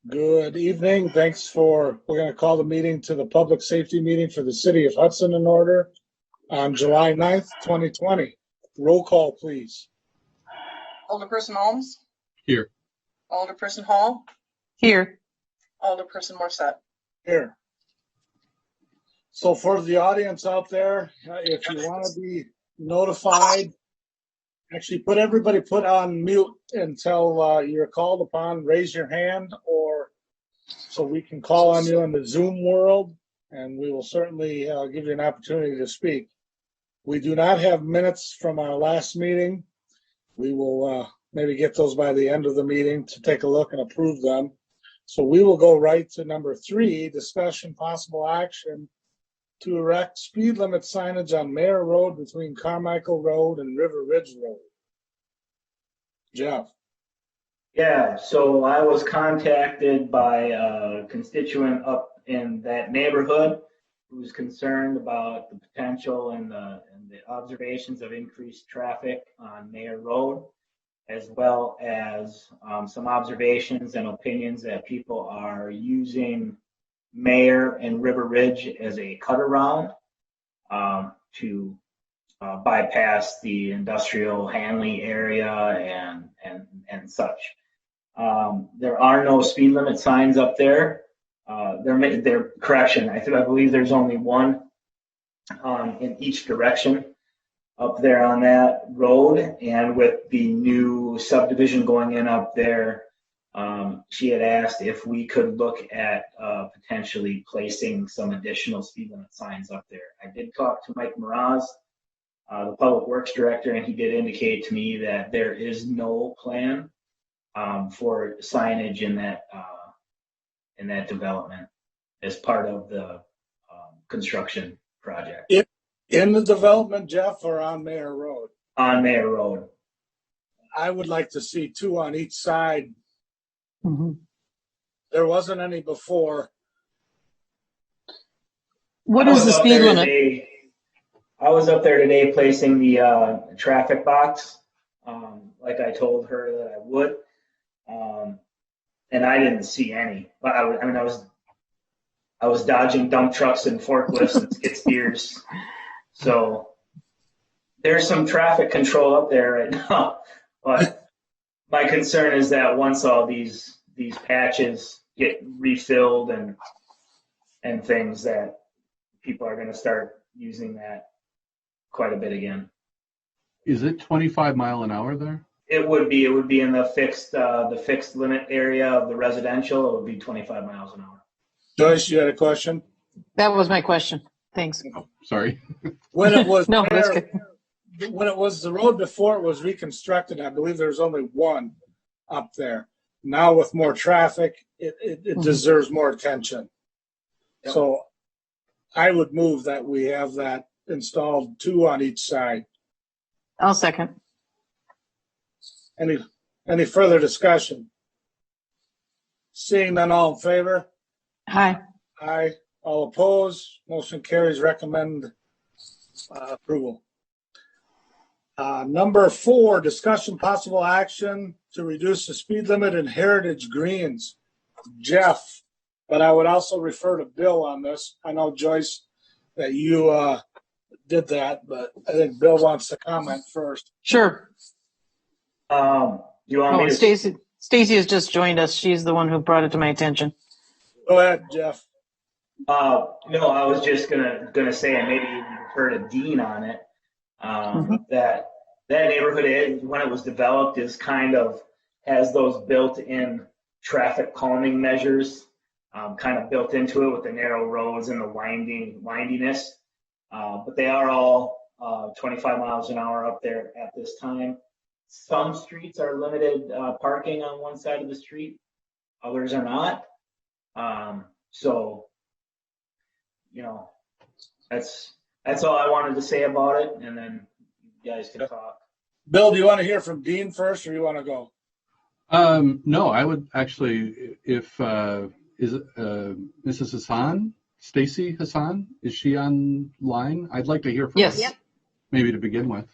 Good evening. We're going to call the meeting to the public safety meeting for the city of Hudson in order on July 9th, 2020. Roll call, please. Alderperson Holmes? Here. Alderperson Hall? Here. Alderperson Morset? Here. So for the audience out there, if you want to be notified, actually put on mute until you're called upon. Raise your hand, or so we can call on you in the Zoom world, and we will certainly give you an opportunity to speak. We do not have minutes from our last meeting. We will maybe get those by the end of the meeting to take a look and approve them. So we will go right to number 3, discussion possible action to erect speed limit signage on Mayor Road between Carmichael Road and River Ridge Road. Jeff. Yeah, so I was contacted by a constituent up in that neighborhood who's concerned about the potential and the observations of increased traffic on Mayor Road, as well as some observations and opinions that people are using Mayor and River Ridge as a cut around to bypass the industrial Hanley area and such. There are no speed limit signs up there. Correction, I believe there's only one in each direction up there on that road. And with the new subdivision going in up there, she had asked if we could look at potentially placing some additional speed limit signs up there. I did talk to Mike Mraz, the Public Works Director, and he did indicate to me that there is no plan for signage in that development as part of the construction project. In the development, Jeff, or on Mayor Road? On Mayor Road. I would like to see 2 on each side. Mm-hmm. There wasn't any before. What is the speed limit? I was up there today placing the traffic box, like I told her that I would, and I didn't see any. But I was dodging dump trucks and forklifts and skid steers, so there's some traffic control up there right now. But my concern is that once all these patches get refilled and things, that people are going to start using that quite a bit again. Is it 25 mile an hour there? It would be in the fixed limit area of the residential. It would be 25 miles an hour. Joyce, you had a question? That was my question. Thanks. Oh, sorry. When it was No, that's good. When it was the road before it was reconstructed, I believe there was only one up there. Now with more traffic, it deserves more attention. Yep. So I would move that we have that installed 2 on each side. I'll second. Any further discussion? Seeing none, all in favor? Aye. Aye. All opposed? Motion carries. Recommend approval. Number 4, discussion possible action to reduce the speed limit in Heritage Greens. Jeff, but I would also refer to Bill on this. I know, Joyce, that you did that, but I think Bill wants to comment first. Sure. You want me to? Stacy has just joined us. She's the one who brought it to my attention. Go ahead, Jeff. No, I was just gonna say, and maybe even refer to Dean on it. That neighborhood, when it was developed, has those built-in traffic calming measures kind of built into it with the narrow roads and the windiness. But they are all 25 miles an hour up there at this time. Some streets are limited parking on one side of the street, others are not. So, that's all I wanted to say about it, and then you guys can talk. Bill, do you want to hear from Dean first, or you want to go? No, I would actually, if Mrs. Hassan, Stacy Hassan, is she online? I'd like to hear from her. Yes. Maybe to begin with.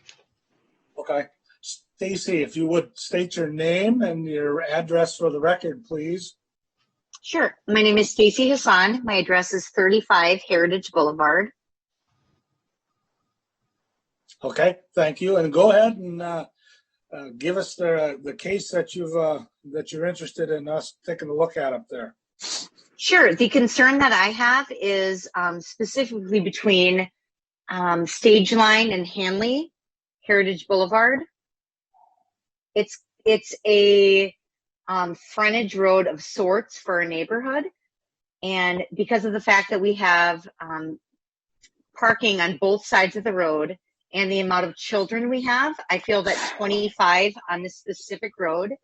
Okay. Stacy, if you would state your name and your address for the record, please. Sure. My name is Stacy Hassan. My address is 35 Heritage Boulevard. Okay, thank you. And go ahead and give us the case that you're interested in us taking a look at up there. Sure. The concern that I have is specifically between Stage Line and Hanley, Heritage Boulevard. It's a frontage road of sorts for a neighborhood. And because of the fact that we have parking on both sides of the road and the amount of children we have, I feel that 25 on this specific road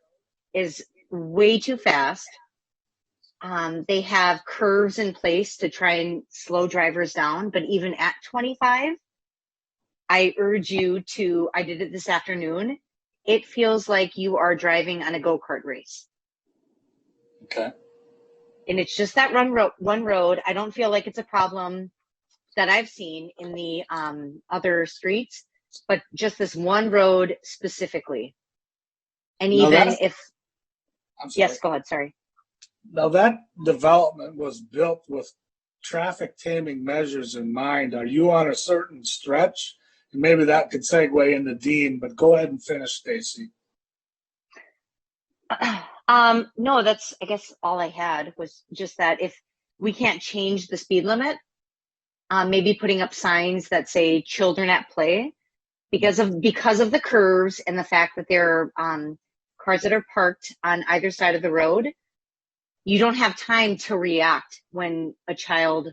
is way too fast. They have curves in place to try and slow drivers down, but even at 25, I urge you to, I did it this afternoon, it feels like you are driving on a go-kart race. Okay. And it's just that one road. I don't feel like it's a problem that I've seen in the other streets, but just this one road specifically. And Now even that- if, I'm sorry. yes, go ahead, sorry. Now that development was built with traffic taming measures in mind. Are you on a certain stretch? And maybe that could segue into Dean, but go ahead and finish, Stacy. No, that's, I guess all I had was just that if we can't change the speed limit, maybe putting up signs that say children at play because of the curves and the fact that there are cars that are parked on either side of the road. You don't have time to react when a child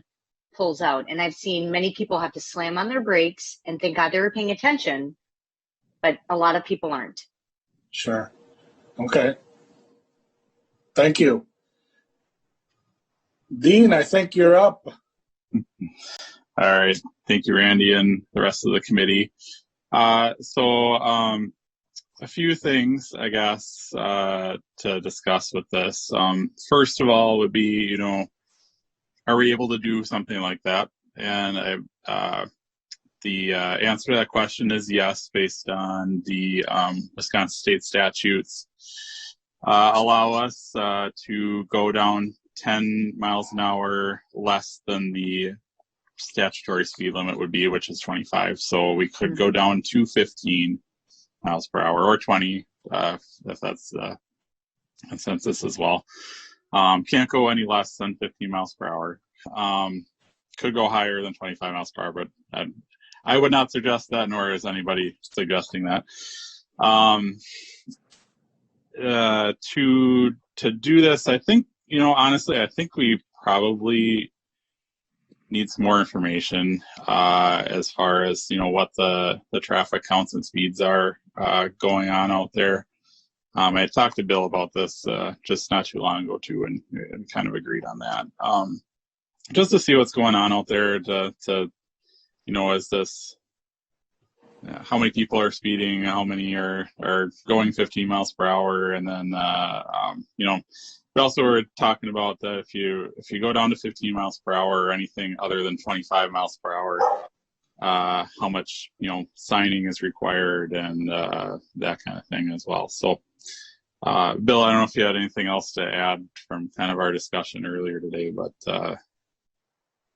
pulls out. And I've seen many people have to slam on their brakes and thank God they were paying attention, but a lot of people aren't. Sure. Okay. Thank you. Dean, I think you're up. All right. Thank you, Randy, and the rest of the committee. A few things, I guess, to discuss with this. First of all would be, are we able to do something like that? And the answer to that question is yes, based on the Wisconsin state statutes. Allow us to go down 10 miles an hour less than the statutory speed limit would be, which is 25. So we could go down to 15 miles per hour or 20, if that's the consensus as well. Can't go any less than 15 miles per hour. Could go higher than 25 miles per hour, but I would not suggest that, nor is anybody suggesting that. To do this, I think, honestly, I think we probably need some more information as far as, what the traffic counts and speeds are going on out there. I talked to Bill about this just not too long ago too, and kind of agreed on that. Just to see what's going on out there to is this, how many people are speeding, how many are going 15 miles per hour, and then but also we're talking about that if you go down to 15 miles per hour or anything other than 25 miles per hour, how much signing is required and that kind of thing as well. So Bill, I don't know if you had anything else to add from kind of our discussion earlier today, but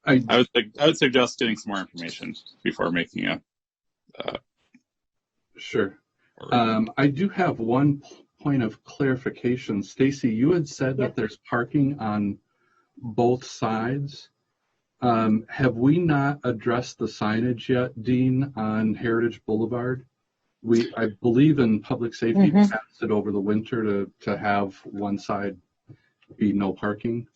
I would suggest getting some more information before making a Sure. I do have one point of clarification. Stacy, you had said that there's parking on both sides. Have we not addressed the signage yet, Dean, on Heritage Boulevard? I believe in public safety, passed it over the winter to have one side be no parking.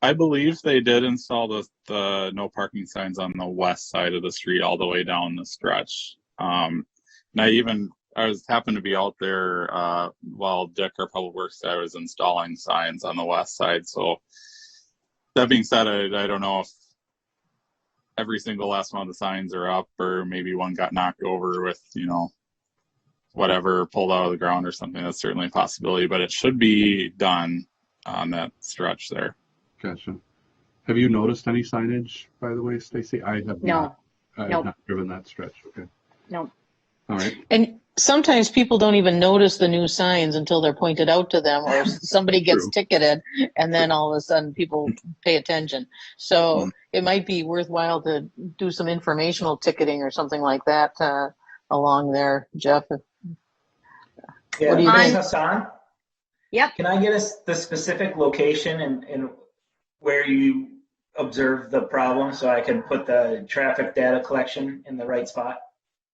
I believe they did install the no parking signs on the west side of the street all the way down the stretch. And I happened to be out there while Dick, our public works guy, was installing signs on the west side. So that being said, I don't know if every single last one of the signs are up, or maybe one got knocked over with, whatever pulled out of the ground or something. That's certainly a possibility, but it should be done on that stretch there. Gotcha. Have you noticed any signage, by the way, Stacy? I have No. not. I have not driven that stretch. Okay. No. All right. And sometimes people don't even notice the new signs until they're pointed out to them, or somebody gets True. ticketed, and then all of a sudden people pay attention. So Mm. it might be worthwhile to do some informational ticketing or something like that along there, Jeff. Yeah, What do you Ms. think? Hassan, Yep. can I get us the specific location and where you observed the problem so I can put the traffic data collection in the right spot?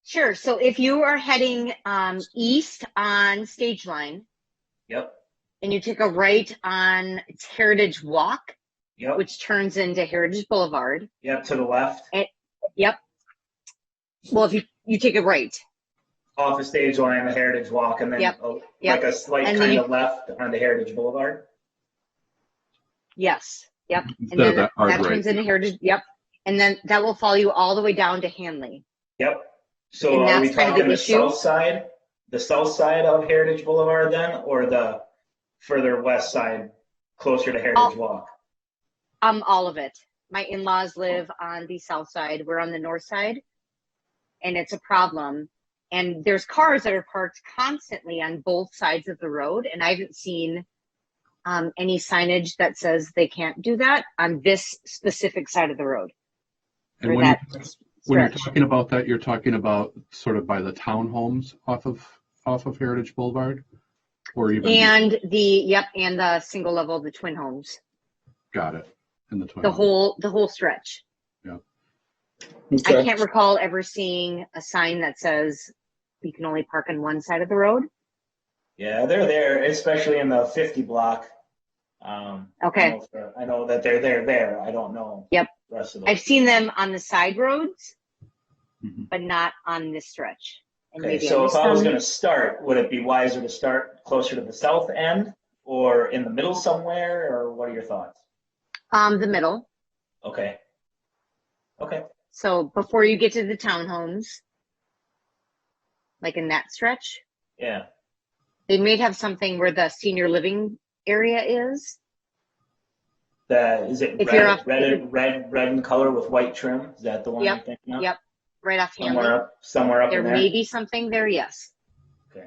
Sure. So if you are heading east on Stage Line Yep, and you take a right on Heritage Walk, yep, which turns into Heritage Boulevard. yep, to the left, Yep. Well, if you take a right. off the Stage Line, the Heritage Walk, and then Yep, like a slight and then kind you- of left onto Heritage Boulevard. Yes. Yep. Instead And then of that hard that turns right. into Heritage. Yep. And then that will follow you all the way down to Hanley. Yep. So And are we that's kind of talking the the issue. south side of Heritage Boulevard then, or the further west side, closer to Heritage Walk? All of it. My in-laws live on the south side. We're on the north side, and it's a problem. And there's cars that are parked constantly on both sides of the road, and I haven't seen any signage that says they can't do that on this specific side of the road. And or when, that when you're stretch. talking about that, you're talking about sort of by the townhomes off of Heritage Boulevard, or even And the single level, the twin homes, got it in the twin the homes. whole stretch. Yeah. I Okay. can't recall ever seeing a sign that says you can only park on one side of the road. Yeah, they're there, especially in the 50 block. Okay. I know that they're there. I don't know. Yep. The rest of them. I've seen them on the side roads, Mhm. but not on this stretch. And Okay, maybe so if missed I was them. going to start, would it be wiser to start closer to the south end or in the middle somewhere, or what are your thoughts? The middle. Okay. Okay. So before you get to the townhomes, like in that stretch, Yeah. they may have something where the senior living area is. Is it If you're red in color with white trim? Is that the one Yep, you're thinking of? Yep. Right off Hanley. Somewhere up There in there. may be something there, yes. Okay.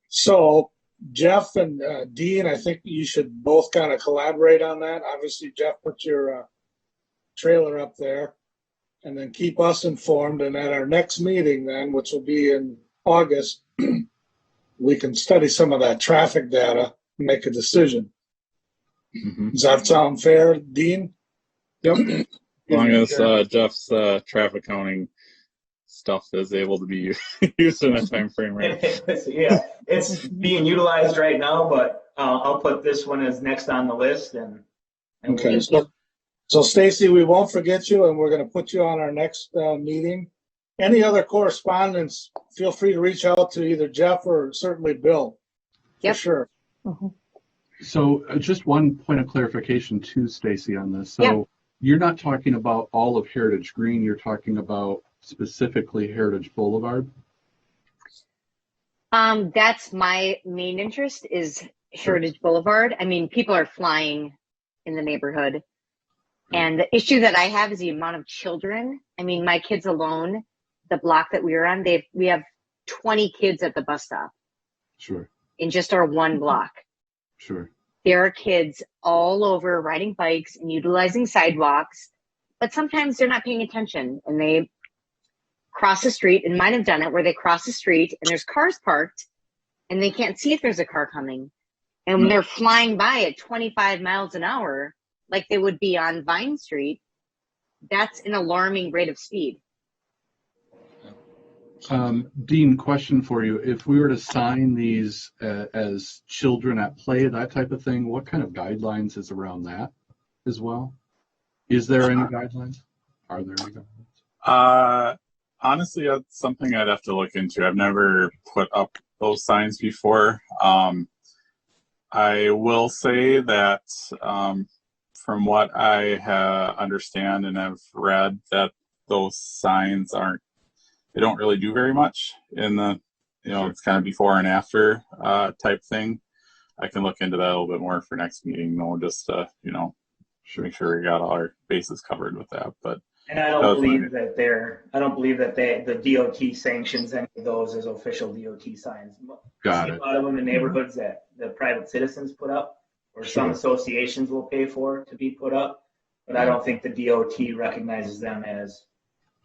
So Jeff and Dean, I think you should both kind of collaborate on that. Obviously, Jeff, put your trailer up there and then keep us informed. And at our next meeting then, which will be in August, we can study some of that traffic data and make a decision. Mhm. Does that sound fair, Dean? Yep. As long as Jeff's traffic counting stuff is able to be used in that time frame, right? Yeah, it's being utilized right now, but I'll put this one as next on the list. And Okay. So Stacy, we won't forget you, and we're going to put you on our next meeting. Any other correspondence, feel free to reach out to either Jeff or certainly Bill. For Yep. sure. So just one point of clarification too, Stacy, on this. So Yeah. you're not talking about all of Heritage Green. You're talking about specifically Heritage Boulevard. That's my main interest is Heritage Boulevard. I mean, people are flying in the neighborhood. And the issue that I have is the amount of children. I mean, my kids alone, the block that we were on, we have 20 kids at the bus stop Sure, in just our one block. sure. There are kids all over riding bikes and utilizing sidewalks, but sometimes they're not paying attention and they cross the street, and mine have done it where they cross the street and there's cars parked and they can't see if there's a car coming. And they're flying by at 25 miles an hour like they would be on Vine Street. That's an alarming rate of speed. Dean, question for you. If we were to sign these as children at play, that type of thing, what kind of guidelines is around that as well? Is there any guidelines? Are there any guidelines? Honestly, that's something I'd have to look into. I've never put up those signs before. I will say that from what I understand and have read, that those signs they don't really do very much in the, it's kind of before and after type thing. I can look into that a little bit more for next meeting, though, just to, make sure we got all our bases covered with that. But And I don't believe that the DOT sanctions any of those as official DOT signs. Got See it. a lot of them in neighborhoods that the private citizens put up, or some Sure. associations will pay for to be put up, but I don't think the DOT recognizes them as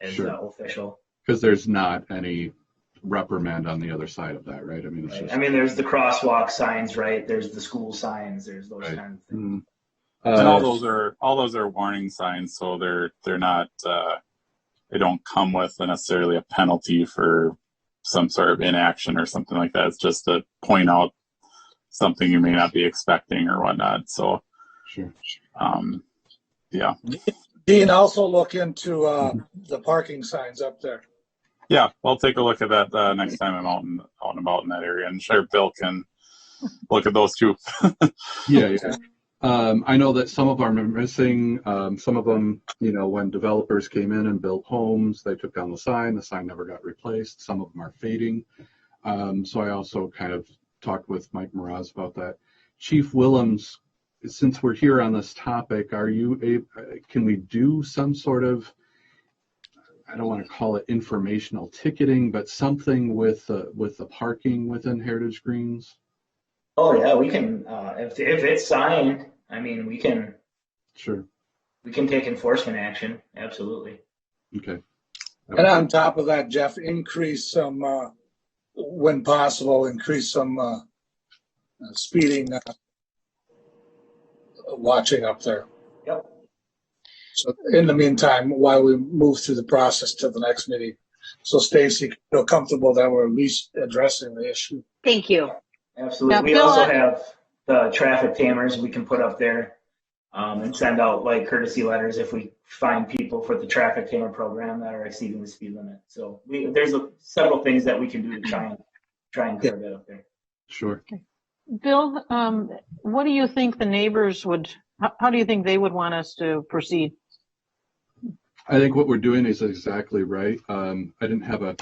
Sure. Official. Because there's not any reprimand on the other side of that, right? I mean, it's Right. just, I mean, there's the crosswalk signs, right? There's the school signs. There's those Right. kinds of things. Mm. And all those are warning signs, so they're not they don't come with necessarily a penalty for some sort of inaction or something like that. It's just to point out something you may not be expecting or whatnot. So Sure. yeah. Dean, also look into the parking signs up there. Yeah, I'll take a look at that next time I'm out and about in that area. And sure, Bill can look at those too. Yeah. I know that some of them are missing. Some of them, when developers came in and built homes, they took down the sign never got replaced. Some of them are fading. So I also kind of talked with Mike Mraz about that. Chief Willems, since we're here on this topic, can we do some sort of, I don't want to call it informational ticketing, but something with the parking within Heritage Greens? Oh yeah, we can. If it's signed, I mean, we can. Sure. We can take enforcement action. Absolutely. Okay. And on top of that, Jeff, increase some, when possible, increase some speeding watching up there. Yep. So in the meantime, while we move through the process to the next meeting, so Stacy can feel comfortable that we're at least addressing the issue. Thank you. Absolutely. Now, We Bill, also have the traffic tamers we can put up there and send out like courtesy letters if we find people for the traffic tamer program that are exceeding the speed limit. So there's several things that we can do to try and curb it up there. Sure. Bill, what do you think the neighbors how do you think they would want us to proceed? I think what we're doing is exactly right. I didn't have a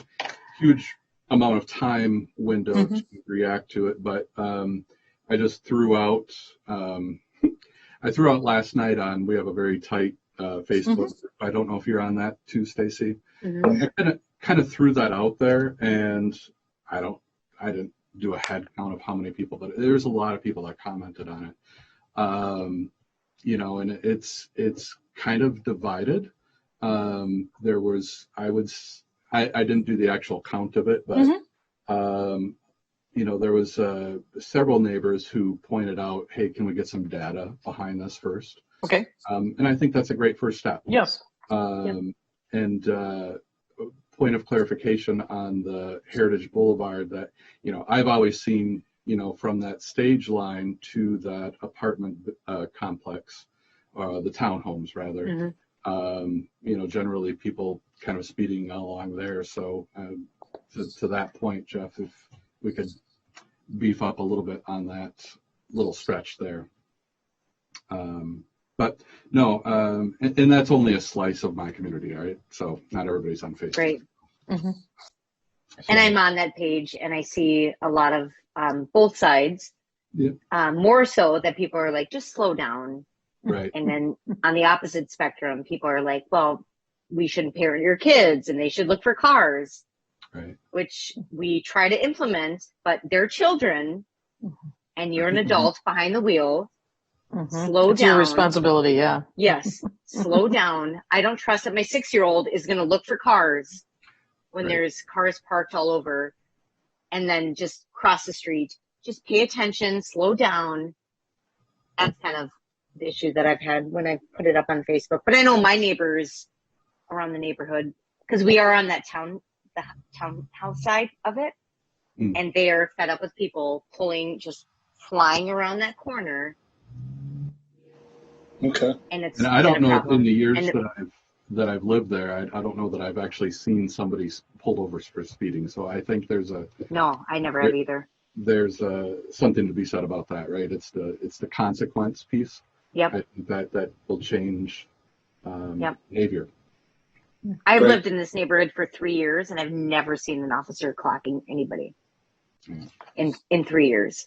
huge amount of time window to react to it, but I just threw out. I threw out last night we have a very tight Facebook. I don't know if you're on that too, Stacy. I kind of threw that out there, and I didn't do a head count of how many people, but there's a lot of people that commented on it. And it's kind of divided. There was, I didn't do the actual count of it, but there was several neighbors who pointed out, hey, can we get some data behind this first? Okay. And I think that's a great first step. Yes. And point of clarification on the Heritage Boulevard that, I've always seen, from that stage line to that apartment complex, the townhomes rather, generally people kind of speeding along there. So to that point, Jeff, if we could beef up a little bit on that little stretch there. But no, and that's only a slice of my community, right? So not everybody's on Facebook. Great. So, And I'm on that page and I see a lot of both sides. More so that people are like, just slow down. Right. And then on the opposite spectrum, people are like, well, we shouldn't parent your kids and they should look for cars. Right. Which we try to implement, but they're children and you're an adult behind the wheel. Slow It's down. your responsibility, yeah. Yes. Slow down. I don't trust that my 6-year-old is going to look for cars when there's cars parked all over and then just cross the street. Just pay attention, slow down. That's kind of the issue that I've had when I put it up on Facebook. But I know my neighbors around the neighborhood, because we are on that the townhouse side of it, and they are fed up with people just flying around that corner. Okay. And it's And I don't know problem. in the years And that I've lived there, I don't know that I've actually seen somebody pulled over for speeding. So I think no, I never have either. There's something to be said about that, right? It's the consequence piece. Yep. I think that will change behavior. I've lived in this neighborhood for 3 years and I've never seen an officer clocking anybody in 3 years.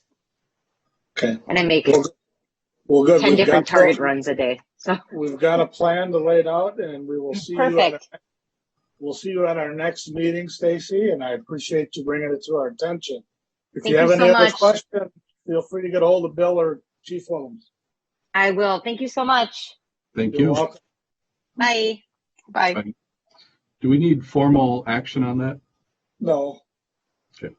Okay. And I make Well, good. 10 We've different got target runs a day. we've got a plan to lay it out, and we will see you at Perfect. we'll see you at our next meeting, Stacy, and I appreciate you bringing it to our attention. If Thank you have you any so other much. questions, feel free to get a hold of Bill or Chief Holmes. I will. Thank you so much. Thank You're you. welcome. Bye. Bye. Do we need formal action on that? No. Okay.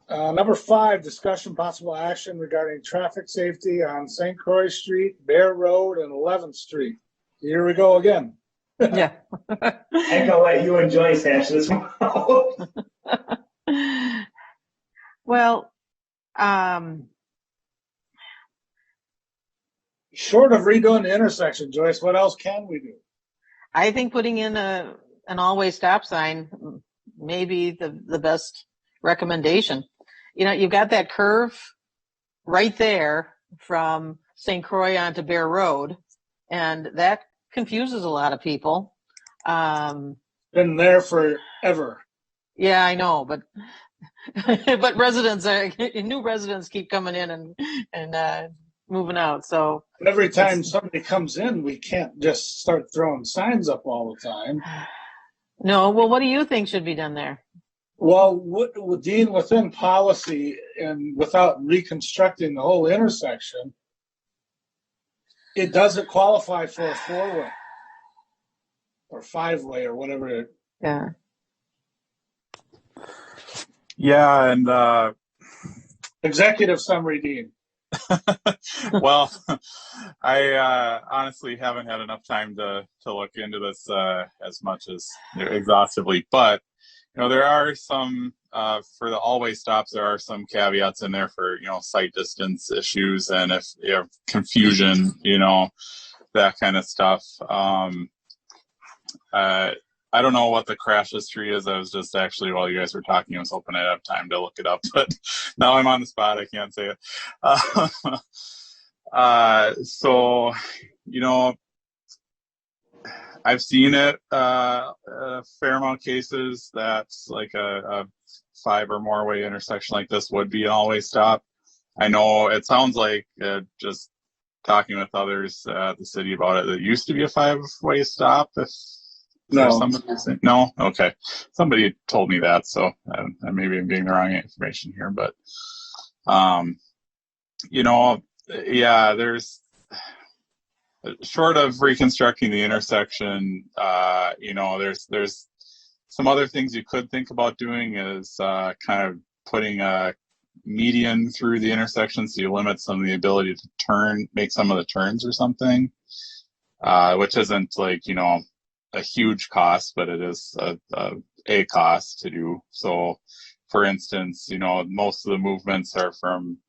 Number 5, discussion possible action regarding traffic safety on St. Croix Street, Bear Road, and 11th Street. Here we go again. Yeah. I'm gonna let you and Joyce hash this one out. Well, Short of redoing the intersection, Joyce, what else can we do? I think putting in an all-way stop sign may be the best recommendation. You know, you've got that curve right there from St. Croix onto Bear Road, and that confuses a lot of people. Been there forever. Yeah, I know, but but new residents keep coming in and moving out. So Every time somebody comes in, we can't just start throwing signs up all the time. no, well, what do you think should be done there? Well, Dean, within policy and without reconstructing the whole intersection, it doesn't qualify for a 4-way or 5-way or whatever. Yeah. Yeah, and Executive summary, Dean. well, I honestly haven't had enough time to look into this as much as exhaustively, but there are some for the all-way stops. There are some caveats in there for sight distance issues, and if you have confusion, that kind of stuff. I don't know what the crash history is. I was just actually, while you guys were talking, I was hoping I'd have time to look it up, but now I'm on the spot. I can't say it. So, I've seen it a fair amount of cases that's like a 5 or more way intersection like this would be an all-way stop. I know it sounds like just talking with others at the city about it used to be a 5-way stop. No? Okay. Somebody told me that, so maybe I'm getting the wrong information here, but, yeah, there's, short of reconstructing the intersection, there's some other things you could think about doing is kind of putting a median through the intersection so you limit some of the ability to make some of the turns or something, which isn't like, a huge cost, but it is a cost to do. So, for instance, most of the movements are from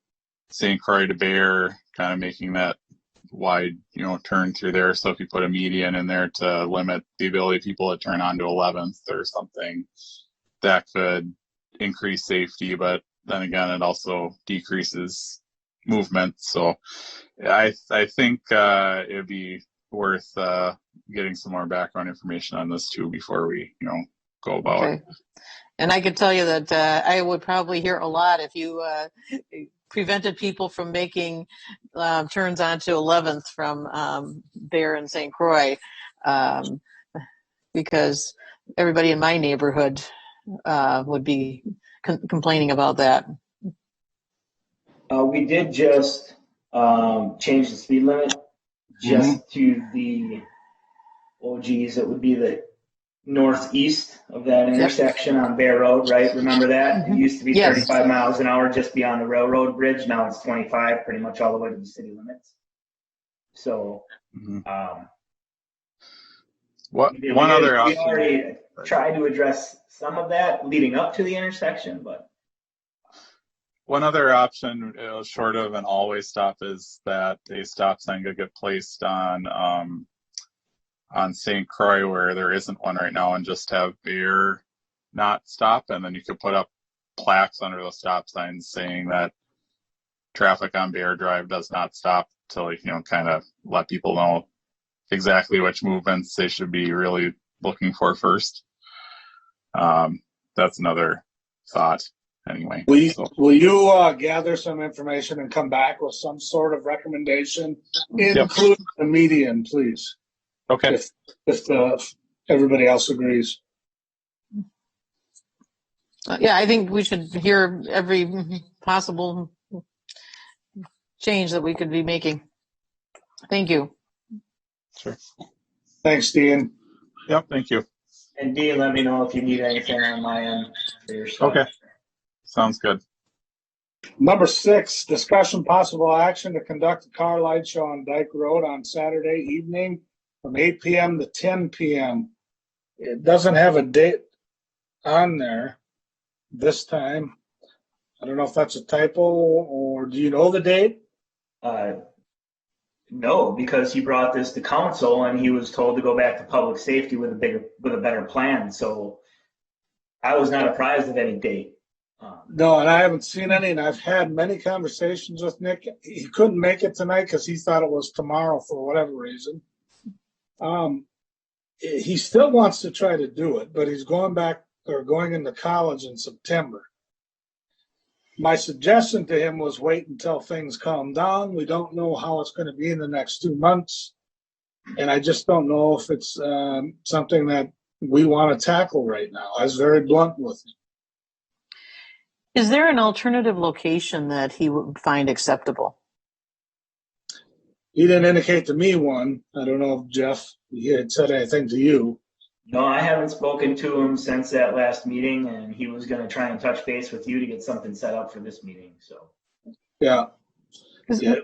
St. Croix to Bear, kind of making that wide, turn through there. So if you put a median in there to limit the ability of people to turn onto 11th or something, that could increase safety, but then again, it also decreases movement. So I think it'd be worth getting some more background information on this too before we go about it. And I could tell you that I would probably hear a lot if you prevented people from making turns onto 11th from Bear and St. Croix, because everybody in my neighborhood would be complaining about that. We did just change the speed limit just to the, it would be the northeast of that intersection on Bear Road, right? Remember that? It used to be 35 miles an hour just beyond the railroad bridge. Now it's 25, pretty much all the way to the city limits. So, we already tried to address some of that leading up to the intersection, but one other option, short of an all-way stop, is that a stop sign could get placed on St. Croix where there isn't one right now, and just have Bear not stop, and then you could put up plaques under those stop signs saying that traffic on Bear Drive does not stop till kind of let people know exactly which movements they should be really looking for first. That's another thought. anyway. Will you gather some information and come back with some sort of recommendation, include the median, please? Okay. If everybody else agrees. Yeah, I think we should hear every possible change that we could be making. Thank you. Sure. Thanks, Dean. Yep. Thank you. And Dee, let me know if you need anything on my end for your stuff. Okay. Sounds good. Number 6, discussion possible action to conduct a car light show on Dyke Road on Saturday evening from 8 p.m. to 10 p.m. It doesn't have a date on there this time. I don't know if that's a typo, or do you know the date? No, because he brought this to council and he was told to go back to public safety with a better plan. So I was not apprised of any date. No, and I haven't seen any, and I've had many conversations with Nick. He couldn't make it tonight because he thought it was tomorrow for whatever reason. He still wants to try to do it, but he's going into college in September. My suggestion to him was wait until things calm down. We don't know how it's going to be in the next 2 months. And I just don't know if it's something that we want to tackle right now. I was very blunt with him. Is there an alternative location that he would find acceptable? He didn't indicate to me one. I don't know if Jeff, he had said anything to you. No, I haven't spoken to him since that last meeting, and he was going to try and touch base with you to get something set up for this meeting. So, Yeah.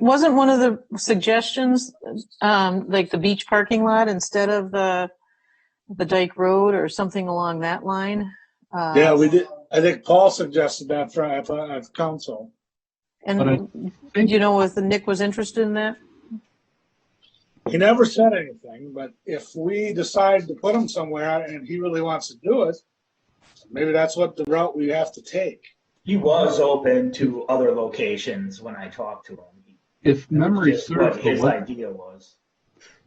Wasn't one of the suggestions like the beach parking lot instead of the Dyke Road or something along that line? Yeah, we did. I think Paul suggested that at council. And did you know if Nick was interested in that? He never said anything, but if we decide to put him somewhere and he really wants to do it, maybe that's what the route we have to take. he was open to other locations when I talked to him. If memory Just serves, what his idea was.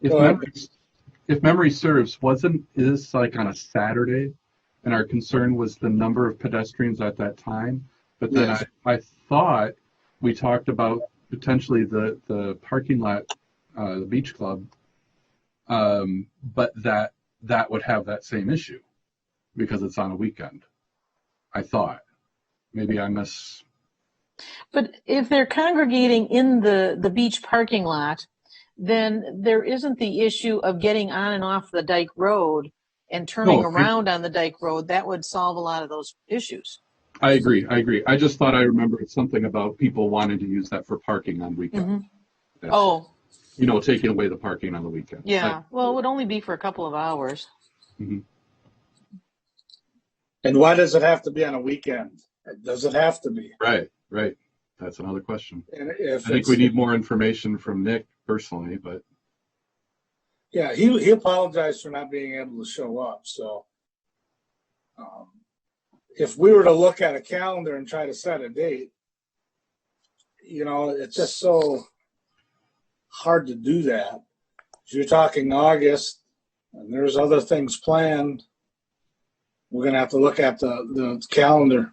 if memory serves, wasn't this like on a Saturday? And our concern was the number of pedestrians at that time. But then Yes. I thought we talked about potentially the parking lot, the beach club, but that would have that same issue because it's on a weekend. I thought. Maybe I miss. But if they're congregating in the beach parking lot, then there isn't the issue of getting on and off the Dyke Road and turning around on the Dyke Road. That would solve a lot of those issues. I agree. I just thought I remembered something about people wanting to use that for parking on weekends. Mm-hmm. Oh. Taking away the parking on the weekend. Yeah. Well, it would only be for a couple of hours. Mm-hmm. And why does it have to be on a weekend? Does it have to be? Right. That's another question. And I think we need more information from Nick personally, but. Yeah, he apologized for not being able to show up. So if we were to look at a calendar and try to set a date, it's just so hard to do that. If you're talking August and there's other things planned, we're going to have to look at the calendar.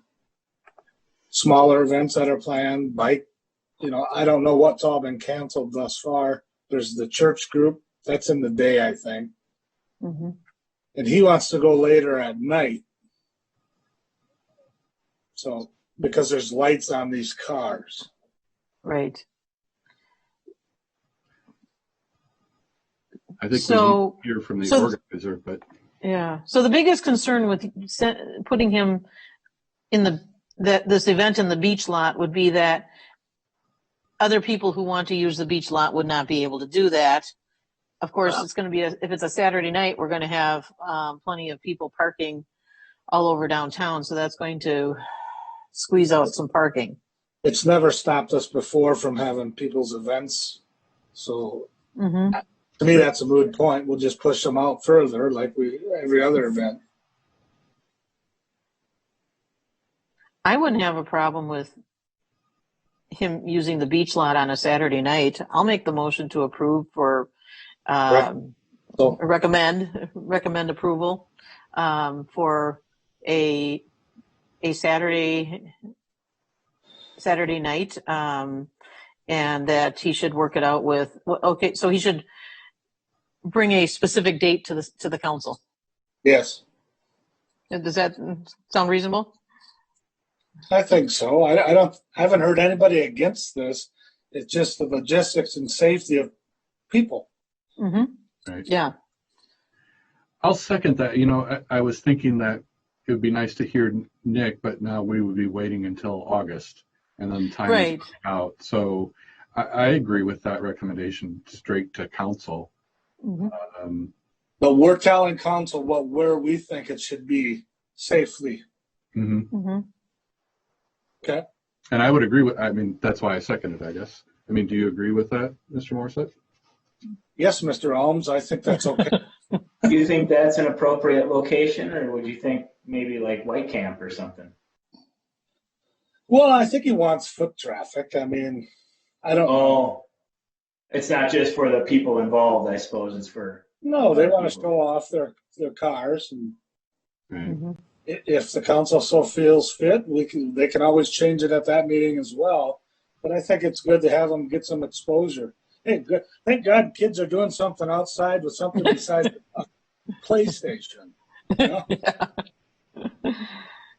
Smaller events that are planned, bike, I don't know what's all been canceled thus far. There's the church group. That's in the day, I think. Mm-hmm. And he wants to go later at night. So, because there's lights on these cars. Right. I think we need to hear from the organizer, but. Yeah. So the biggest concern with putting him in this event in the beach lot would be that other people who want to use the beach lot would not be able to do that. Of course, it's going to be if it's a Saturday night, we're going to have plenty of people parking all over downtown. So that's going to squeeze out some parking. It's never stopped us before from having people's events. So to me, that's a moot point. We'll just push them out further like every other event. I wouldn't have a problem with him using the beach lot on a Saturday night. I'll make the motion to approve for recommend approval for a a Saturday night, and that he should work it out with. Okay, so he should bring a specific date to the council. Yes, Does that sound reasonable? I think so. I haven't heard anybody against this. It's just the logistics and safety of people. Mm-hmm. Right. Yeah. I'll second that. I was thinking that it would be nice to hear Nick, but now we would be waiting until August, and then time Right. is out. So I agree with that recommendation, straight to council. Mm-hmm. But we're telling council where we think it should be safely. Mm-hmm. Mm-hmm. Okay. And I would agree with. That's why I seconded, I guess. Do you agree with that, Mr. Morissette? Yes, Mr. Alms, I think that's okay. Do you think that's an appropriate location, or would you think maybe like White Camp or something? Well, I think he wants foot traffic. I don't know. Oh, it's not just for the people involved, I suppose. It's for. No, they want to show off their cars, and Right. Mm-hmm. if the council so feels fit, they can always change it at that meeting as well. But I think it's good to have them get some exposure. Hey, good. Thank God kids are doing something outside with something besides a PlayStation. You know? Yeah.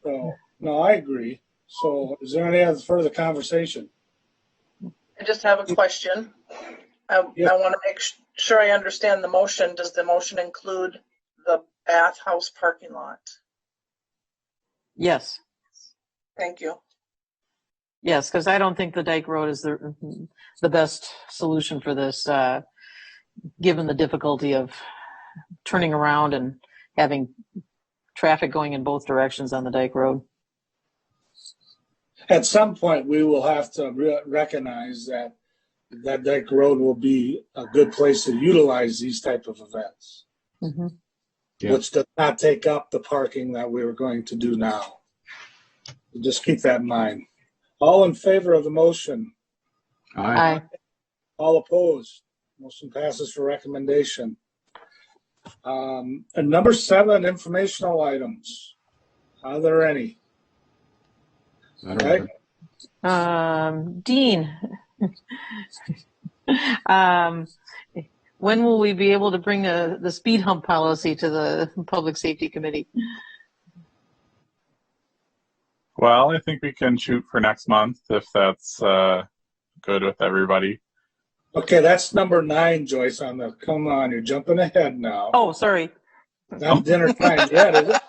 So, no, I agree. So, is there any other further conversation? I just have a question. I want to make sure I understand the motion. Does the motion include the bathhouse parking lot? Yes. Thank you. Yes, because I don't think the Dyke Road is the best solution for this, given the difficulty of turning around and having traffic going in both directions on the Dyke Road. At some point, we will have to recognize that Dyke Road will be a good place to utilize these type of events, Mm-hmm. Yeah. which does not take up the parking that we were going to do now. Just keep that in mind. All in favor of the motion? Aye. All opposed? Motion passes for recommendation. And number 7, informational items. Are there any? I don't know. Dean, when will we be able to bring the speed hump policy to the Public Safety Committee? Well, I think we can shoot for next month if that's good with everybody. Okay, that's number 9, Joyce. Come on, you're jumping ahead now. Oh, sorry. Not dinner time yet, is it?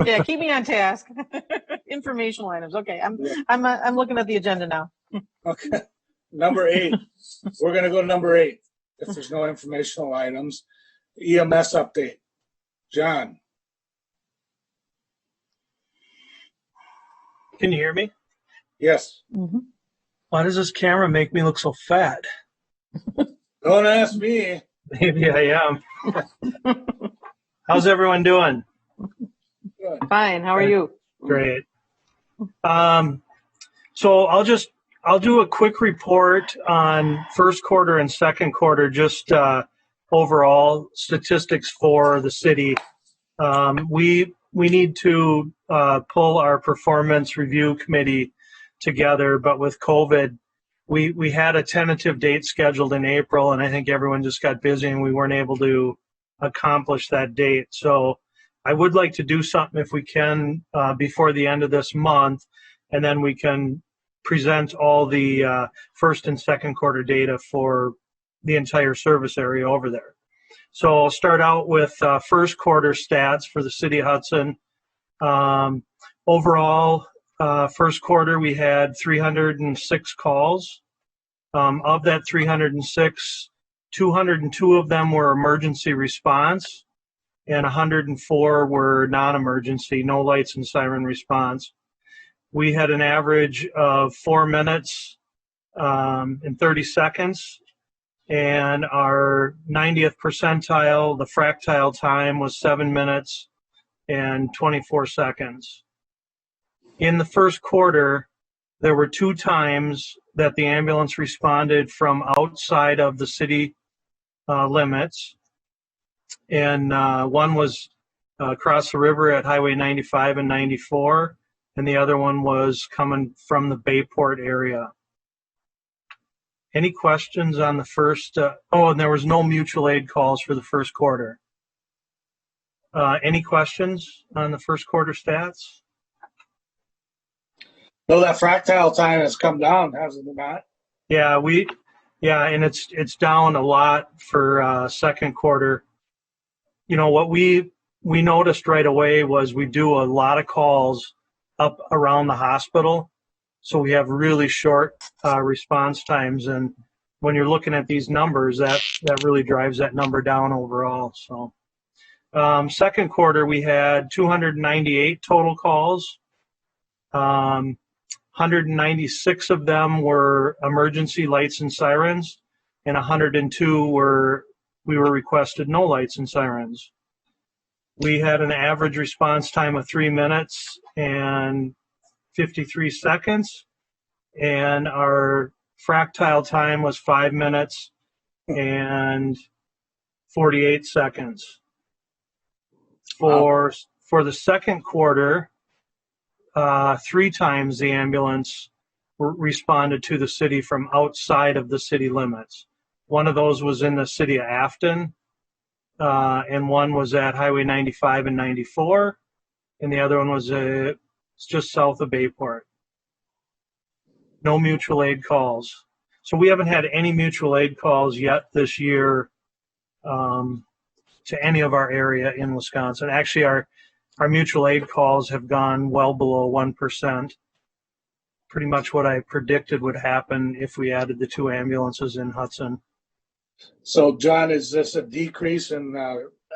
Yeah, keep me on task. Informational items. Okay, I'm looking at the agenda now. Okay, number 8. We're going to go to number 8. If there's no informational items, EMS update. John. Can you hear me? Yes. Mm-hmm. Why does this camera make me look so fat? Don't ask me. Maybe I am. How's everyone doing? Good. Fine. How are you? Great. So I'll do a quick report on first quarter and second quarter, just overall statistics for the city. We need to pull our performance review committee together, but with COVID, we had a tentative date scheduled in April, and I think everyone just got busy and we weren't able to accomplish that date. So I would like to do something if we can before the end of this month, and then we can present all the first and second quarter data for the entire service area over there. So I'll start out with first quarter stats for the city of Hudson. Overall, first quarter we had 306 calls. Of that 306, 202 of them were emergency response, and 104 were non-emergency, no lights and siren response. We had an average of 4 minutes and 30 seconds, and our 90th percentile, the fractile time, was 7 minutes and 24 seconds. In the first quarter, there were 2 times that the ambulance responded from outside of the city limits, and one was across the river at Highway 95 and 94, and the other one was coming from the Bayport area. Any questions on the first? And there was no mutual aid calls for the first quarter. Any questions on the first quarter stats? No, that fractile time has come down, hasn't it not? Yeah, and it's down a lot for second quarter. What we noticed right away was we do a lot of calls up around the hospital. So we have really short response times, and when you're looking at these numbers, that really drives that number down overall. So second quarter, we had 298 total calls. 196 of them were emergency lights and sirens, and 102 we were requested no lights and sirens. We had an average response time of 3 minutes and 53 seconds, and our fractile time was 5 minutes and 48 seconds. For the second quarter, 3 times the ambulance responded to the city from outside of the city limits. One of those was in the city of Afton, and one was at Highway 95 and 94, and the other one was just south of Bayport. No mutual aid calls. So we haven't had any mutual aid calls yet this year to any of our area in Wisconsin. Actually, our mutual aid calls have gone well below 1%. Pretty much what I predicted would happen if we added the 2 ambulances in Hudson. So, John, is this a decrease in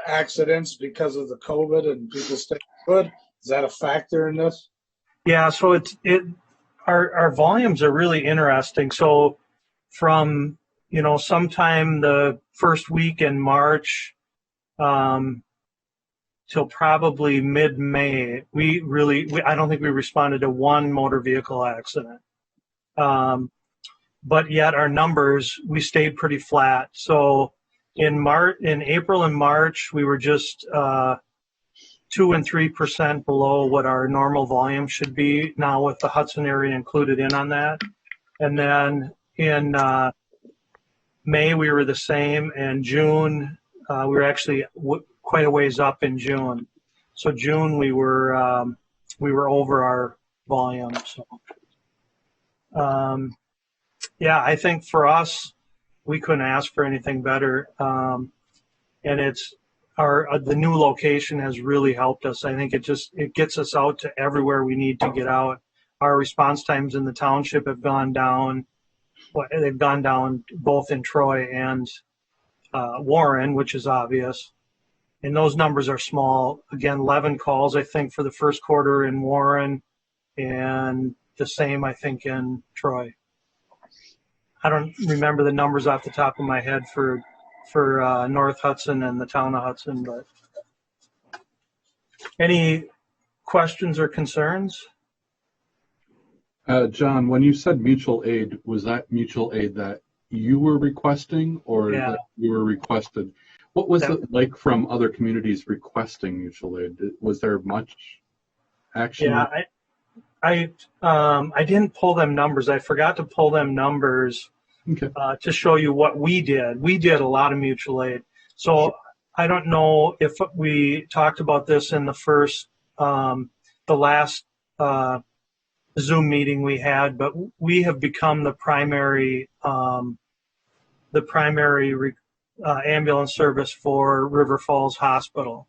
accidents because of the COVID and people staying good? Is that a factor in this? Yeah, so our volumes are really interesting. So from, sometime the first week in March till probably mid-May, I don't think we responded to one motor vehicle accident. But yet our numbers, we stayed pretty flat. So in April and March, we were just 2 and 3% below what our normal volume should be, now with the Hudson area included in on that. And then in May, we were the same, and June, we were actually quite a ways up in June. So June, we were over our volume. So, I think for us, we couldn't ask for anything better. And it's the new location has really helped us. I think it gets us out to everywhere we need to get out. Our response times in the township have gone down. They've gone down both in Troy and Warren, which is obvious. And those numbers are small. Again, 11 calls, I think, for the first quarter in Warren, and the same, I think, in Troy. I don't remember the numbers off the top of my head for North Hudson and the town of Hudson, but any questions or concerns? John, when you said mutual aid, was that mutual aid that you were requesting or that you were requested? What was it like from other communities requesting mutual aid? Was there much action? Yeah, I didn't pull them numbers. I forgot to pull them numbers to show you what we did. We did a lot of mutual aid. So I don't know if we talked about this in the last Zoom meeting we had, but we have become the primary ambulance service for River Falls Hospital.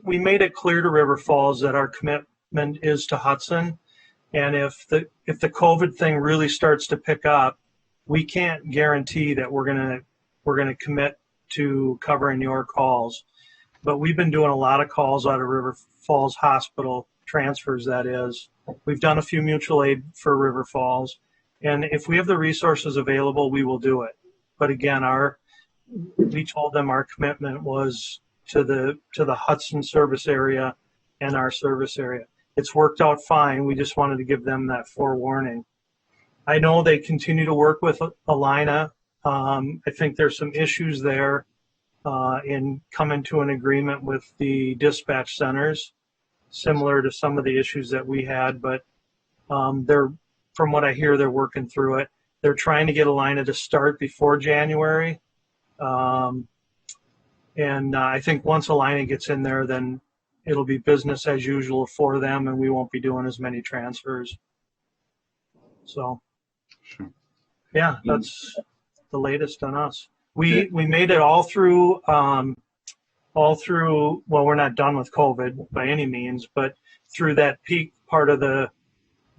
We made it clear to River Falls that our commitment is to Hudson, and if the COVID thing really starts to pick up, we can't guarantee that we're gonna commit to covering your calls. But we've been doing a lot of calls out of River Falls Hospital, transfers that is. We've done a few mutual aid for River Falls, and if we have the resources available, we will do it. But again, we told them our commitment was to the Hudson service area and our service area. It's worked out fine. We just wanted to give them that forewarning. I know they continue to work with Alina. I think there's some issues there in coming to an agreement with the dispatch centers. similar to some of the issues that we had, but they're, from what I hear, they're working through it. They're trying to get Alina to start before January. And I think once Alina gets in there, then it'll be business as usual for them, and we won't be doing as many transfers. So, Sure. yeah, that's the latest on us. We made it all through. Well, we're not done with COVID by any means, but through that peak part of the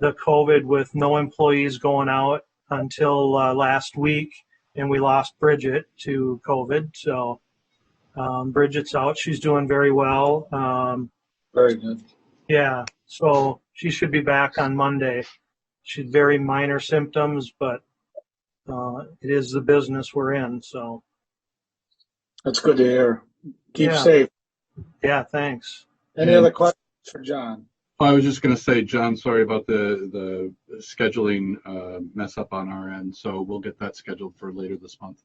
COVID with no employees going out until last week, and we lost Bridget to COVID. So Bridget's out. She's doing very well. Very good. Yeah, so she should be back on Monday. She's very minor symptoms, but it is the business we're in. So That's good to hear. Keep Yeah. safe. yeah, thanks. Any other questions for John? I was just going to say, John, sorry about the scheduling mess up on our end. So we'll get that scheduled for later this month.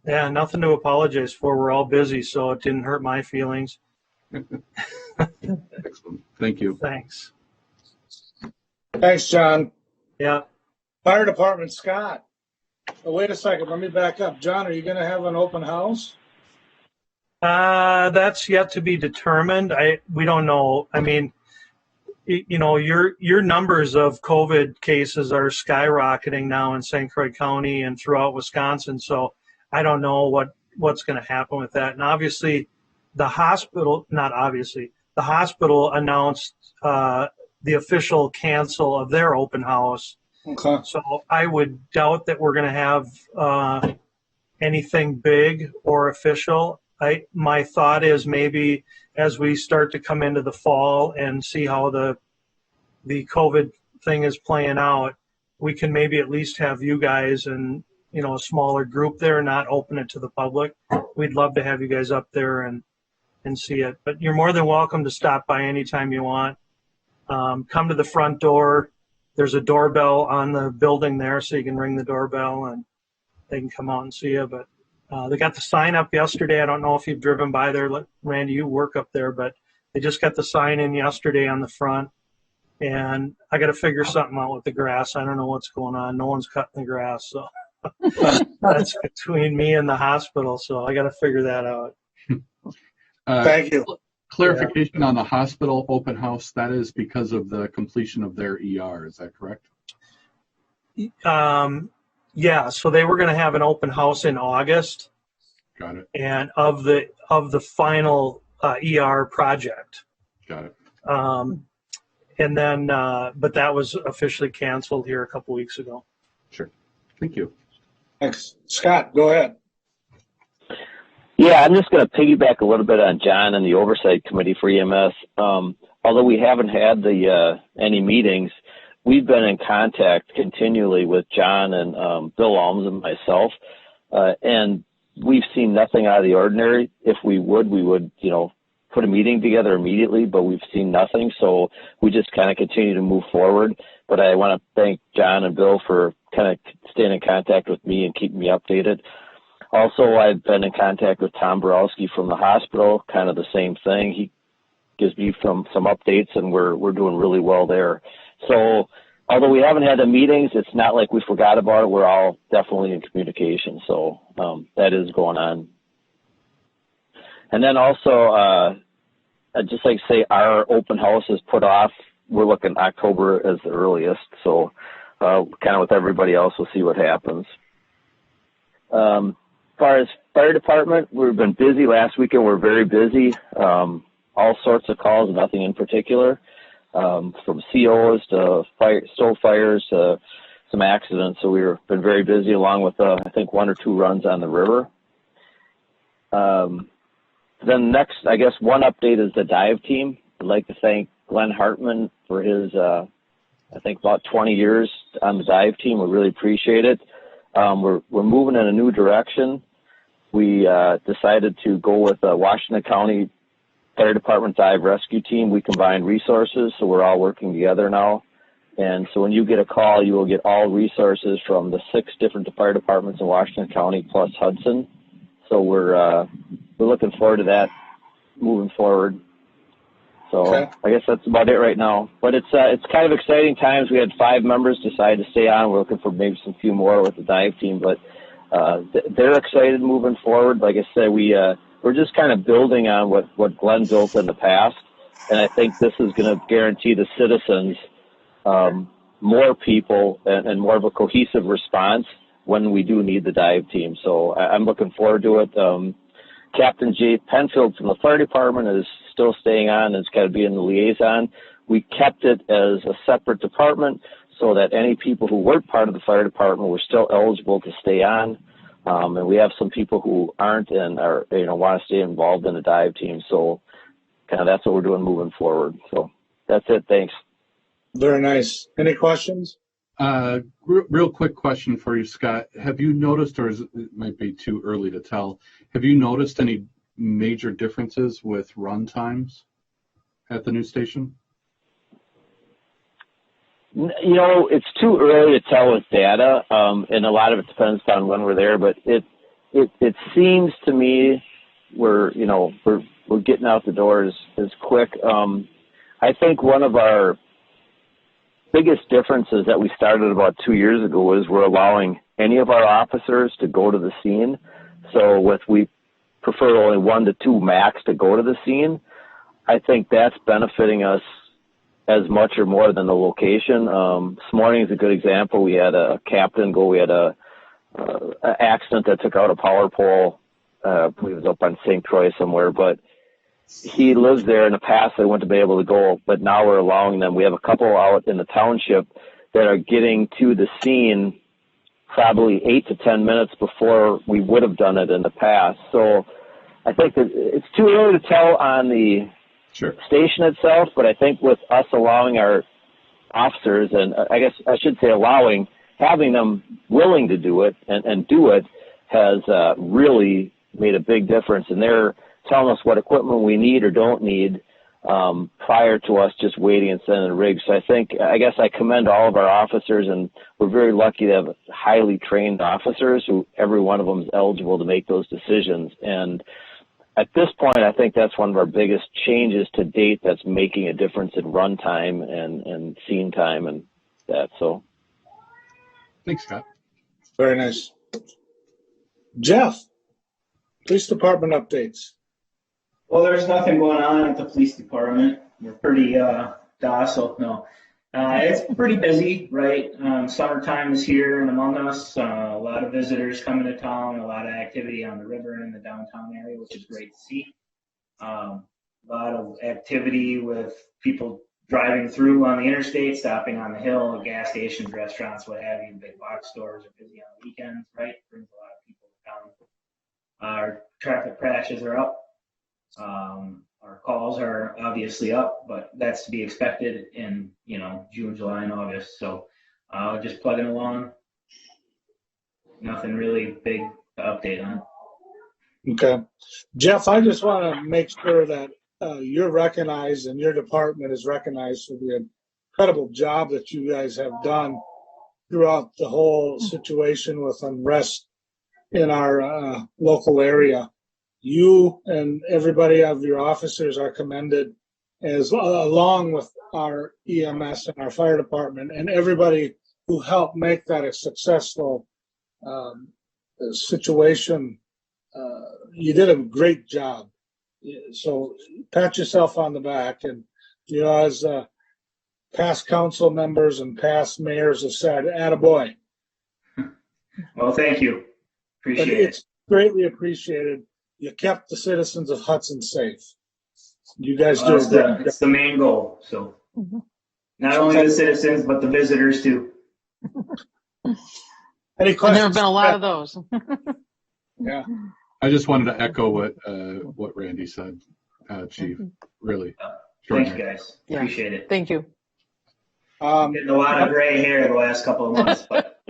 Yeah, nothing to apologize for. We're all busy, so it didn't hurt my feelings. Excellent. Thank you. Thanks. Thanks, John. Yeah. Fire Department, Scott. Oh, wait a second. Let me back up. John, are you going to have an open house? That's yet to be determined. We don't know. I mean, you know, your numbers of COVID cases are skyrocketing now in St. Croix County and throughout Wisconsin. So I don't know what's going to happen with that. And obviously, the hospital announced the official cancel of their open house. Okay. So I would doubt that we're going to have anything big or official. My thought is maybe as we start to come into the fall and see how the COVID thing is playing out, we can maybe at least have you guys and, you know, a smaller group there, not open it to the public. We'd love to have you guys up there and see it. But you're more than welcome to stop by anytime you want. Come to the front door. There's a doorbell on the building there, so you can ring the doorbell and they can come out and see you. But they got the sign up yesterday. I don't know if you've driven by there. Randy, you work up there, but they just got the sign in yesterday on the front. And I got to figure something out with the grass. I don't know what's going on. No one's cutting the grass. So that's between me and the hospital. So I got to figure that out. Thank you. Clarification on the hospital open house, that is because of the completion of their ER. Is that correct? Yeah, so they were going to have an open house in August. Got it. And of the final ER project. Got it. And then, but that was officially canceled here a couple weeks ago. Sure. Thank you. Thanks. Scott, go ahead. Yeah, I'm just going to piggyback a little bit on John and the Oversight Committee for EMS. Although we haven't had any meetings, we've been in contact continually with John and Bill Alms and myself, and we've seen nothing out of the ordinary. If we would, you know, put a meeting together immediately, but we've seen nothing, so we just kind of continue to move forward. But I want to thank John and Bill for kind of staying in contact with me and keeping me updated. Also, I've been in contact with Tom Borowski from the hospital, kind of the same thing. He gives me some updates, and we're doing really well there. So although we haven't had the meetings, it's not like we forgot about it. We're all definitely in communication, so that is going on. And then also, I'd just like to say our open house is put off. We're looking October as the earliest, so kind of with everybody else, we'll see what happens. As far as fire department, we've been busy. Last weekend, we're very busy. All sorts of calls, nothing in particular. From COs to stove fires to some accidents. So we've been very busy, along with, I think, 1 or 2 runs on the river. Then next, I guess, one update is the dive team. I'd like to thank Glenn Hartman for his, I think, about 20 years on the dive team. We really appreciate it. We're moving in a new direction. We decided to go with Washington County Fire Department Dive Rescue Team. We combined resources, so we're all working together now. And so when you get a call, you will get all resources from the 6 different fire departments in Washington County plus Hudson. So we're looking forward to that moving forward. So Okay. I guess that's about it right now. But it's kind of exciting times. We had 5 members decide to stay on. We're looking for maybe some few more with the dive team, but they're excited moving forward. Like I said, we're just kind of building on what Glenn built in the past, and I think this is going to guarantee the citizens more people and more of a cohesive response when we do need the dive team. So I'm looking forward to it. Captain Jay Penfield from the fire department is still staying on and is going to be in the liaison. We kept it as a separate department so that any people who weren't part of the fire department were still eligible to stay on. And we have some people who aren't and are, want to stay involved in the dive team. So kind of that's what we're doing moving forward. So that's it. Thanks. Very nice. Any questions? Real quick question for you, Scott. Have you noticed, or it might be too early to tell, have you noticed any major differences with run times at the new station? It's too early to tell with data, and a lot of it depends on when we're there. But it seems to me we're getting out the door as quick. I think one of our biggest differences that we started about 2 years ago is we're allowing any of our officers to go to the scene. So we prefer only 1 to 2 max to go to the scene. I think that's benefiting us as much or more than the location. This morning is a good example. We had a captain go. We had an accident that took out a power pole. I believe it was up on St. Croix somewhere, but he lives there. In the past, they wouldn't be able to go, but now we're allowing them. We have a couple out in the township that are getting to the scene probably 8 to 10 minutes before we would have done it in the past. So I think that it's too early to tell on the station itself, but I think with us allowing our officers, and I guess I should say having them willing to do it and do it has really made a big difference. And they're telling us what equipment we need or don't need prior to us just waiting and sending the rigs. So I guess I commend all of our officers, and we're very lucky to have highly trained officers who every one of them is eligible to make those decisions. And at this point, I think that's one of our biggest changes to date that's making a difference in run time and scene time and that. So, thanks, Scott. Very nice. Jeff, police department updates. Well, there's nothing going on at the police department. We're pretty docile. No, it's pretty busy, right? Summertime is here and among us. A lot of visitors coming to town, a lot of activity on the river and in the downtown area, which is great to see. A lot of activity with people driving through on the interstate, stopping on the hill, gas stations, restaurants, what have you. Big box stores are busy on the weekends, right? Brings a lot of people to town. Our traffic crashes are up. Our calls are obviously up, but that's to be expected in, June, July, and August. So just plugging along. Nothing really big to update on. Okay. Jeff, I just want to make sure that you're recognized and your department is recognized for the incredible job that you guys have done throughout the whole situation with unrest in our local area. You and everybody of your officers are commended, as along with our EMS and our fire department and everybody who helped make that a successful situation. You did a great job. So pat yourself on the back. And, as past council members and past mayors have said, attaboy. Well, thank you. Appreciate it. It's greatly appreciated. You kept the citizens of Hudson safe. You guys do. It's the main goal. So not only the citizens, but the visitors too. Any questions? And there have been a lot of those. Yeah. I just wanted to echo what Randy said, Chief. Really. Thanks, guys. Yeah. Appreciate it. Thank you. Getting a lot of gray hair the last couple of months, but.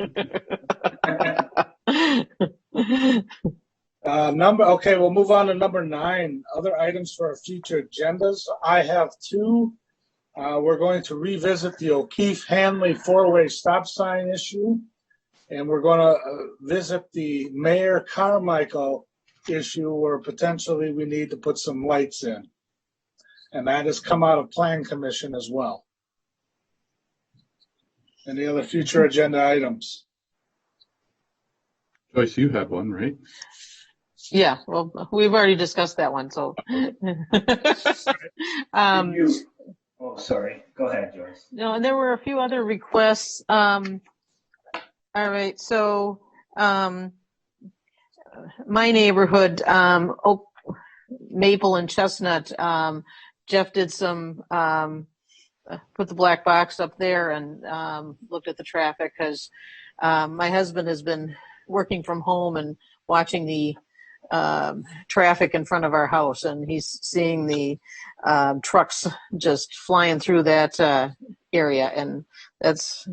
Okay, we'll move on to number 9, other items for our future agendas. I have 2. We're going to revisit the O'Keefe-Hanley 4-way stop sign issue, and we're going to visit the Mayor Carmichael issue where potentially we need to put some lights in. and that has come out of Plan Commission as well. Any other future agenda items? Joyce, you had one, right? Yeah, well, we've already discussed that one, so. Oh, sorry. Go ahead, Joyce. No, and there were a few other requests. All right, so my neighborhood, Oak, Maple and Chestnut, Jeff did some, put the black box up there and looked at the traffic because my husband has been working from home and watching the traffic in front of our house, and he's seeing the trucks just flying through that area, and that's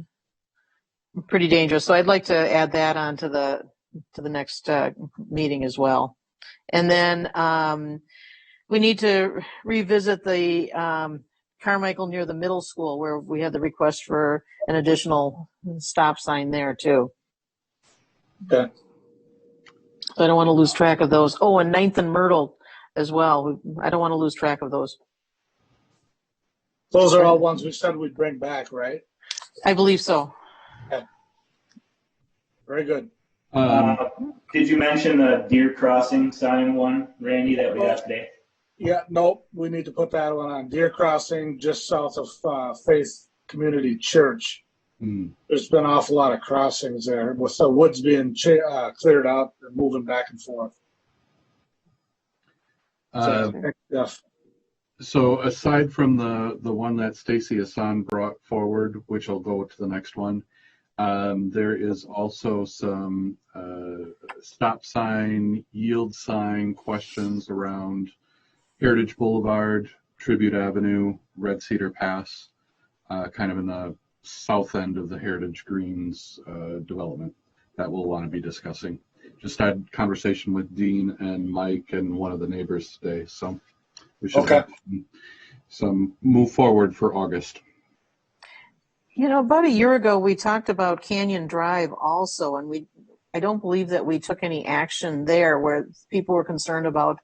pretty dangerous. So I'd like to add that on to the next meeting as well. And then we need to revisit the Carmichael near the middle school where we had the request for an additional stop sign there too. Okay. So I don't want to lose track of those. Oh, and 9th and Myrtle as well. I don't want to lose track of those. Those are all ones we said we'd bring back, right? I believe so. Okay. Very good. Did you mention the Deer Crossing sign one, Randy, that we got today? Yeah, nope. We need to put that one on. Deer Crossing, just south of Faith Community Church. There's been an awful lot of crossings there with the woods being cleared out and moving back and forth. So aside from the one that Stacy Hassan brought forward, which will go to the next one, there is also some stop sign, yield sign questions around Heritage Boulevard, Tribute Avenue, Red Cedar Pass, kind of in the south end of the Heritage Greens development that we'll want to be discussing. Just had conversation with Dean and Mike and one of the neighbors today, so we should have some move forward for August. You know, about a year ago, we talked about Canyon Drive also, and I don't believe that we took any action there where people were concerned about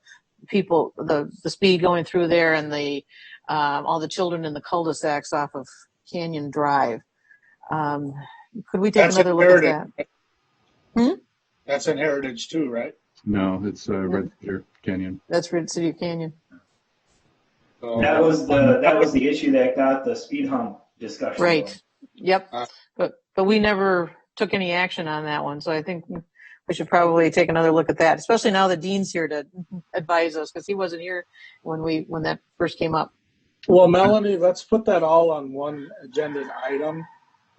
the speed going through there and all the children in the cul-de-sacs off of Canyon Drive. Could we take another look at that? That's in Heritage too, right? No, it's Red Cedar Canyon. That's Red Cedar Canyon. That was the issue that got the speed hump discussion. Right. Going. Yep. But we never took any action on that one, so I think we should probably take another look at that, especially now that Dean's here to advise us because he wasn't here when that first came up. Well, Melanie, let's put that all on one agenda item,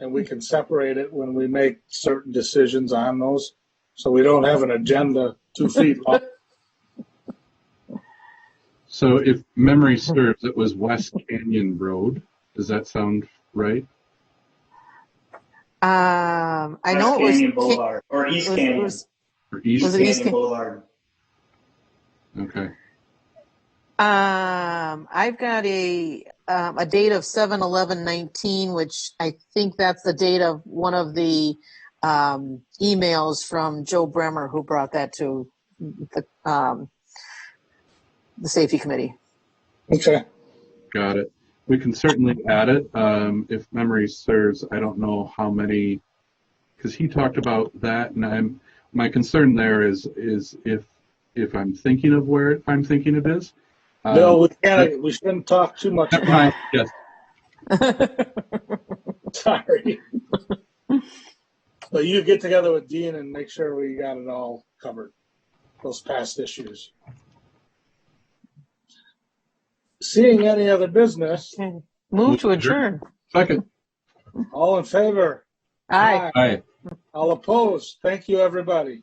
and we can separate it when we make certain decisions on those, so we don't have an agenda 2 feet long. So if memory serves, it was West Canyon Road. Does that sound right? I know West it was Canyon Boulevard or East Canyon. Or East Was it East Canyon Boulevard. Okay. I've got a date of 7/11/19, which I think that's the date of one of the emails from Joe Bremer, who brought that to the safety committee. Okay. Got it. We can certainly add it. If memory serves, I don't know how many, because he talked about that, and my concern there is if I'm thinking of where I'm thinking it is. No, we shouldn't talk too much about it. Yes. Sorry. But you get together with Dean and make sure we got it all covered, those past issues. Seeing any other business? Move to adjourn. Second. All in favor? Aye. Aye. All opposed? Thank you, everybody.